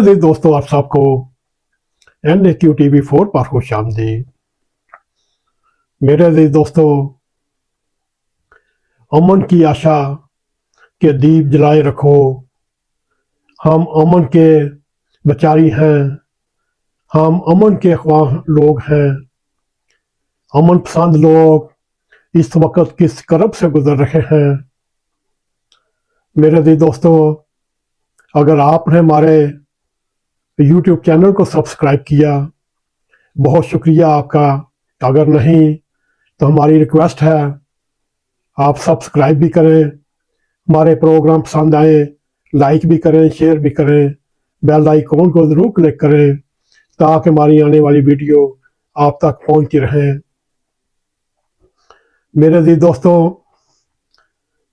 जी दोस्तों, आप सबको NAQTV4 पर खुश आमदीद। मेरे अजीज दोस्तों, अमन की आशा के दीप जलाए रखो। हम अमन के बेचारी हैं, हम अमन के ख्वाह लोग हैं। अमन पसंद लोग इस वक्त किस करब से गुजर रहे हैं। मेरे अजीज दोस्तों, अगर आपने हमारे YouTube चैनल को सब्सक्राइब किया, बहुत शुक्रिया आपका। अगर नहीं तो हमारी रिक्वेस्ट है, आप सब्सक्राइब भी करें, हमारे प्रोग्राम पसंद आए लाइक भी करें, शेयर भी करें, बेल आइकॉन को ज़रूर क्लिक करें ताकि हमारी आने वाली वीडियो आप तक पहुंचती रहे। मेरे जी दोस्तों,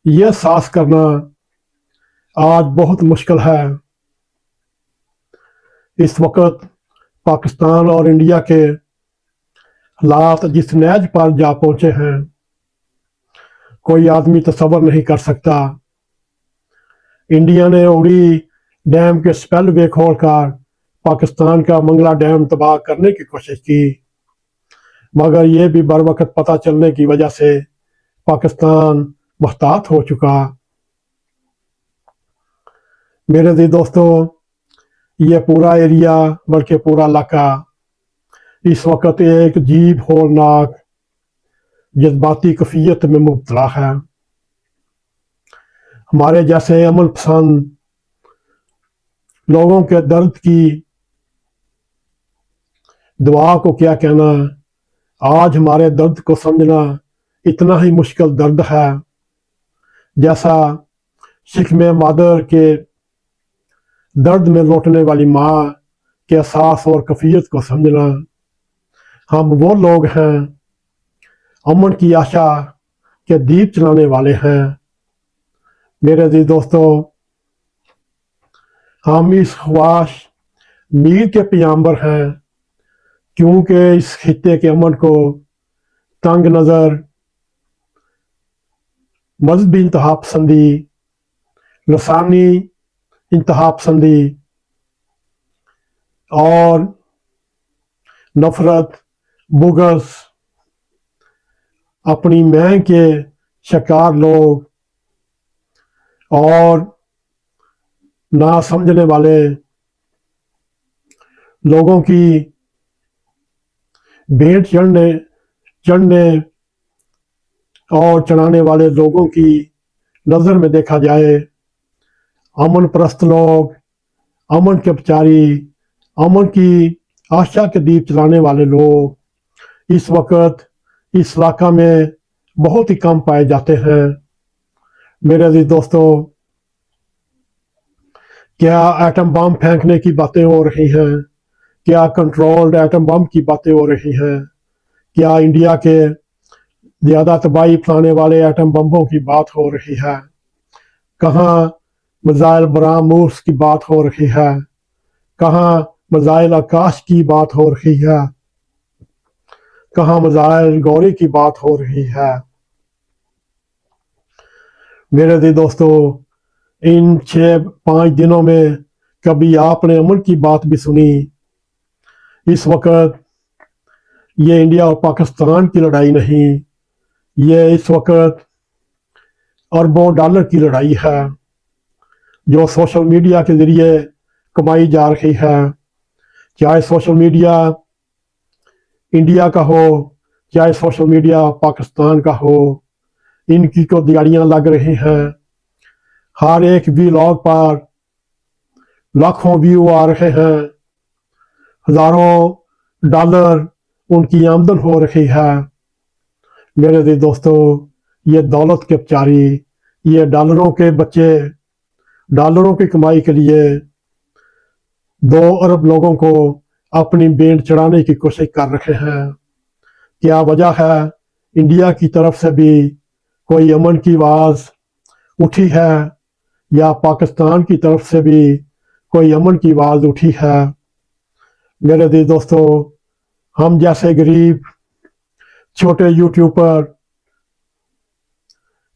यह एहसास करना आज बहुत मुश्किल है। इस वक्त पाकिस्तान और इंडिया के हालात जिस नैज पर जा पहुंचे हैं, कोई आदमी तसव्वुर नहीं कर सकता। इंडिया ने उड़ी डैम के स्पेलवे खोलकर पाकिस्तान का मंगला डैम तबाह करने की कोशिश की, मगर ये भी बर वक्त पता चलने की वजह से पाकिस्तान मुहतात हो चुका। मेरे जी दोस्तों, ये पूरा एरिया बल्कि पूरा इलाका इस वक्त एक अजीब होलनाक जज्बाती कफियत में मुब्तला है। हमारे जैसे अमन पसंद लोगों के दर्द की दुआ को क्या कहना, आज हमारे दर्द को समझना इतना ही मुश्किल दर्द है जैसा शिकमे मादर के दर्द में लौटने वाली माँ के एहसास और कफियत को समझना। हम वो लोग हैं, अमन की आशा के दीप चलाने वाले हैं। मेरे जी दोस्तों, हम इस ख्वाश मीर के पियाम्बर हैं, क्योंकि इस खित्ते के अमन को तंग नज़र, मजहबी इंतहा पसंदी, लसानी इंतहा पसंदी और नफरत, बुगस, अपनी मैं के शिकार लोग और ना समझने वाले लोगों की भेंट चढ़ने और चढ़ाने वाले लोगों की नज़र में देखा जाए, अमन परस्त लोग, अमन के प्रचारी, अमन की आशा के दीप चलाने वाले लोग इस वक्त इस इलाका में बहुत ही कम पाए जाते हैं। मेरे अजीज दोस्तों, क्या एटम बम फेंकने की बातें हो रही हैं? क्या कंट्रोल्ड एटम बम की बातें हो रही हैं? क्या इंडिया के ज़्यादा तबाही फैलाने वाले एटम बम्बों की बात हो रही है? कहाँ मिसाइल बरामूस की बात हो रही है? कहाँ मिसाइल आकाश की बात हो रही है? कहाँ मिसाइल गौरी की बात हो रही है? मेरे जी दोस्तों, इन 6-5 दिनों में कभी आपने अमन की बात भी सुनी? इस वक्त ये इंडिया और पाकिस्तान की लड़ाई नहीं, ये इस वक्त अरबों डॉलर की लड़ाई है जो सोशल मीडिया के जरिए कमाई जा रही है। चाहे सोशल मीडिया इंडिया का हो, चाहे सोशल मीडिया पाकिस्तान का हो, इनकी तो दिहाड़ियां लग रही हैं। हर एक व्लॉग पर लाखों व्यू आ रहे हैं, हजारों डॉलर उनकी आमदन हो रही है। मेरे जी दोस्तों, ये दौलत के पुजारी, ये डॉलरों के बच्चे डॉलरों की कमाई के लिए 2 अरब लोगों को अपनी भेंट चढ़ाने की कोशिश कर रहे हैं। क्या वजह है? इंडिया की तरफ से भी कोई अमन की आवाज़ उठी है या पाकिस्तान की तरफ से भी कोई अमन की आवाज़ उठी है? मेरे जी दोस्तों, हम जैसे गरीब छोटे यूट्यूबर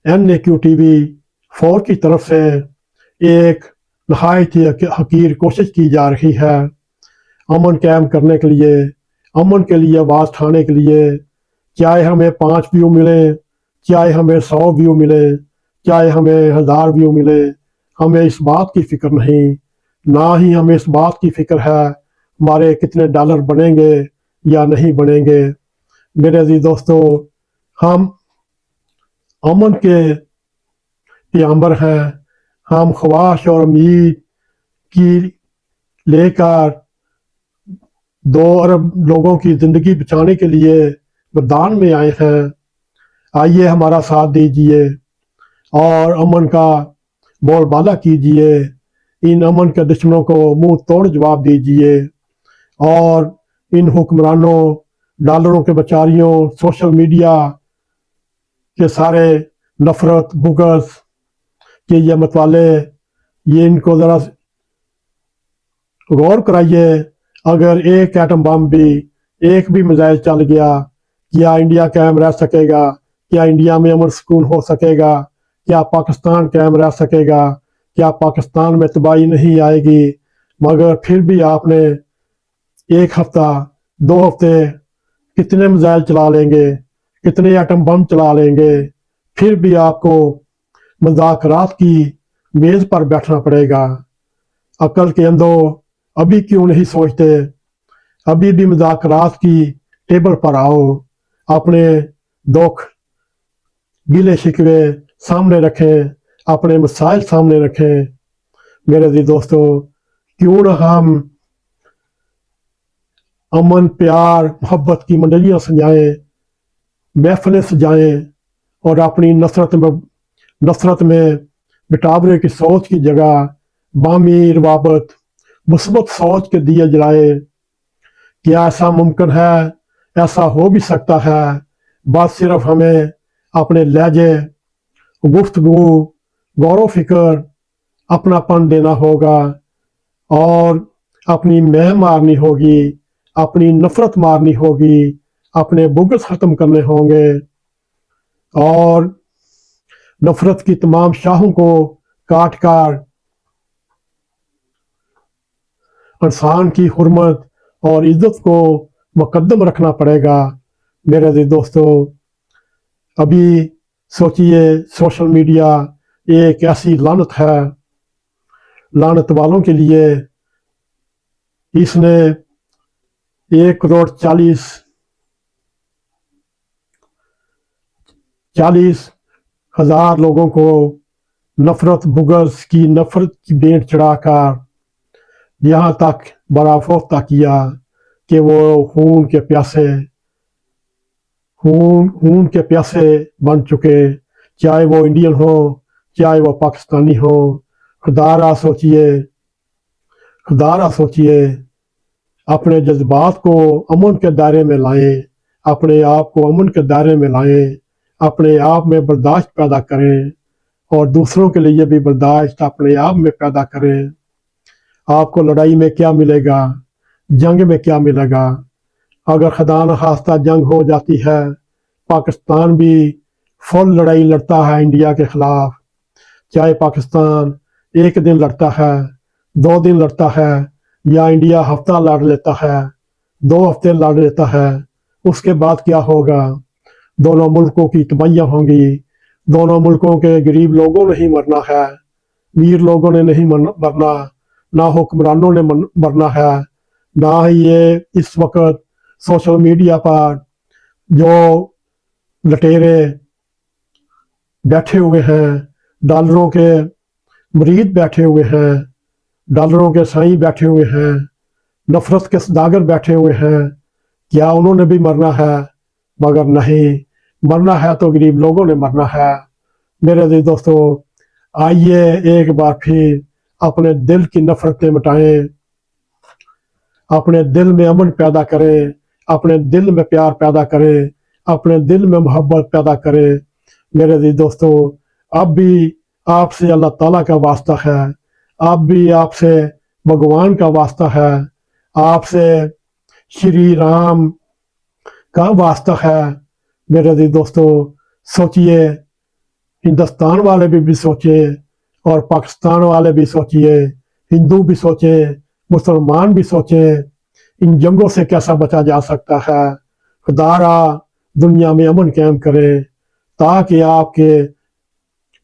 NAQTV4 की तरफ से एक नहायत ही हकीर कोशिश की जा रही है अमन कायम करने के लिए, अमन के लिए आवाज़ उठाने के लिए। चाहे हमें 5 व्यू मिले, चाहे हमें 100 व्यू मिले, चाहे हमें 1000 व्यू मिले, हमें इस बात की फिक्र नहीं। ना ही हमें इस बात की फिक्र है हमारे कितने डॉलर बनेंगे या नहीं बनेंगे। मेरे अजीज दोस्तों, हम अमन के पैगंबर हैं। हम ख्वाहिश और उम्मीद की लेकर 2 अरब लोगों की ज़िंदगी बचाने के लिए मैदान में आए हैं। आइए हमारा साथ दीजिए और अमन का बोलबाला कीजिए। इन अमन के दुश्मनों को मुंह तोड़ जवाब दीजिए और इन हुक्मरानों, डॉलरों के बेचारियों, सोशल मीडिया के सारे नफरत बुगस के ये मतवाले, ये इनको ज़रा गौर कराइए। अगर एक एटम बम भी, एक भी मिसाइल चल गया, क्या इंडिया कायम रह सकेगा? क्या इंडिया में अमन सुकून हो सकेगा? क्या पाकिस्तान कायम रह सकेगा? क्या पाकिस्तान में तबाही नहीं आएगी? मगर फिर भी आपने 1 हफ्ता, 2 हफ्ते कितने मिसाइल चला लेंगे, कितने एटम बम चला लेंगे, फिर भी आपको मुज़ाकरात की मेज़ पर बैठना पड़ेगा। अकल के अंदर अभी क्यों नहीं सोचते? अभी भी मुज़ाकरात की टेबल पर आओ, अपने दुख गिले शिकवे सामने रखें, अपने मसाइल सामने रखें। मेरे अजीज दोस्तों, क्यों न हम अमन, प्यार, मोहब्बत की मंडलियाँ सजाएं, महफिलें सजाएं और अपनी नफरत में बिटावरे की सोच की जगह बामी रवाबत, मुस्बत सोच के दिए जलाए। क्या ऐसा मुमकिन है? ऐसा हो भी सकता है। बस सिर्फ हमें अपने लहजे, गुफ्तगू, गौर फिक्र, अपनापन देना होगा और अपनी मैं मारनी होगी, अपनी नफरत मारनी होगी, अपने बुग़्ज़ ख़त्म करने होंगे और नफरत की तमाम शाहों को काट कर इंसान की हुर्मत और इज्जत को मुकद्दम रखना पड़ेगा। मेरे अजीज दोस्तों, अभी सोचिए, सोशल मीडिया एक ऐसी लानत है, लानत वालों के लिए। इसने 1,40,000 लोगों को नफरत बुग़्ज़ की नफरत की भेंट चढ़ाकर यहाँ तक बराफोख्ता किया कि वो खून के प्यासे बन चुके, चाहे वो इंडियन हो, चाहे वो पाकिस्तानी हो। खुदारा सोचिए, अपने जज्बात को अमन के दायरे में लाएं, अपने आप को अमन के दायरे में लाएं, अपने आप में बर्दाश्त पैदा करें और दूसरों के लिए भी बर्दाश्त अपने आप में पैदा करें। आपको लड़ाई में क्या मिलेगा? जंग में क्या मिलेगा? अगर खुदा न खास्ता जंग हो जाती है, पाकिस्तान भी फुल लड़ाई लड़ता है इंडिया के खिलाफ। चाहे पाकिस्तान 1 दिन लड़ता है, 2 दिन लड़ता है, या इंडिया हफ्ता लड़ लेता है, 2 हफ्ते लड़ लेता है, उसके बाद क्या होगा? दोनों मुल्कों की तबाहियाँ होंगी। दोनों मुल्कों के गरीब लोगों ने ही मरना है, अमीर लोगों ने नहीं मरना, ना हुक्मरानों ने मरना है, ना ही ये इस वक्त सोशल मीडिया पर जो लटेरे बैठे हुए हैं, डॉलरों के मुरीद बैठे हुए हैं, डॉलरों के साईं बैठे हुए हैं, नफरत के सदागर बैठे हुए हैं, क्या उन्होंने भी मरना है? मगर नहीं, मरना है तो गरीब लोगों ने मरना है। मेरे अजीज दोस्तों, आइए एक बार फिर अपने दिल की नफरतें मिटाएं, अपने दिल में अमन पैदा करें, अपने दिल में प्यार पैदा करें, अपने दिल में मोहब्बत पैदा करें। मेरे अजीज दोस्तों, अब भी आपसे अल्लाह ताला का वास्ता है, अब भी आपसे भगवान का वास्ता है, आपसे श्री राम का वास्ता है। मेरे अजीज दोस्तों, सोचिए, हिंदुस्तान वाले भी सोचिए और पाकिस्तान वाले भी सोचिए हिंदू भी सोचें, मुसलमान भी सोचें, इन जंगों से कैसा बचा जा सकता है। खुदारा दुनिया में अमन कायम करे, ताकि आपके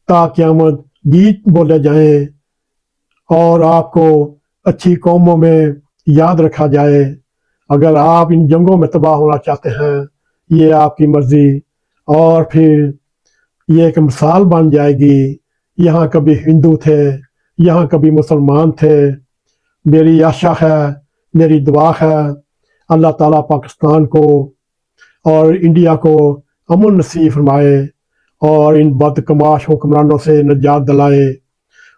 ताक़यामत गीत बोले जाएं और आपको अच्छी कौमों में याद रखा जाए। अगर आप इन जंगों में तबाह होना चाहते हैं, ये आपकी मर्जी, और फिर ये एक मिसाल बन जाएगी। यहाँ कभी हिंदू थे, यहाँ कभी मुसलमान थे। मेरी आशा है, मेरी दुआ है, अल्लाह ताला पाकिस्तान को और इंडिया को अमन नसीब फरमाए और इन बदकमाश हुक्मरानों से निजात दिलाए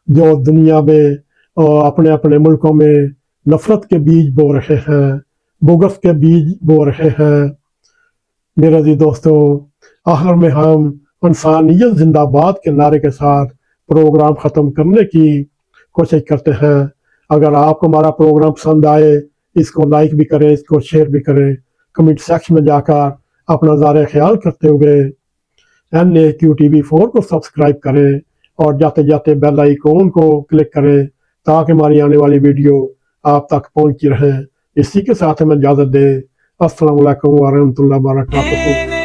जो दुनिया में अपने अपने मुल्कों में नफरत के बीज बो रहे हैं, बुग़्ज़ के बीज बो रहे हैं। मेरे अज़ीज़ दोस्तों, आखिर में हम इंसानियत जिंदाबाद के नारे के साथ प्रोग्राम ख़त्म करने की कोशिश करते हैं। अगर आपको हमारा प्रोग्राम पसंद आए, इसको लाइक भी करें, इसको शेयर भी करें, कमेंट सेक्शन में जाकर अपना ज़ारे ख्याल करते हुए NAQTV4 को सब्सक्राइब करें और जाते जाते बेल आइकॉन को क्लिक करें ताकि हमारी आने वाली वीडियो आप तक पहुंचती रहे। इसी के साथ हमें इजाज़त दें। अस्सलाम वालेकुम व रहमतुल्लाहि व बरकातुहू।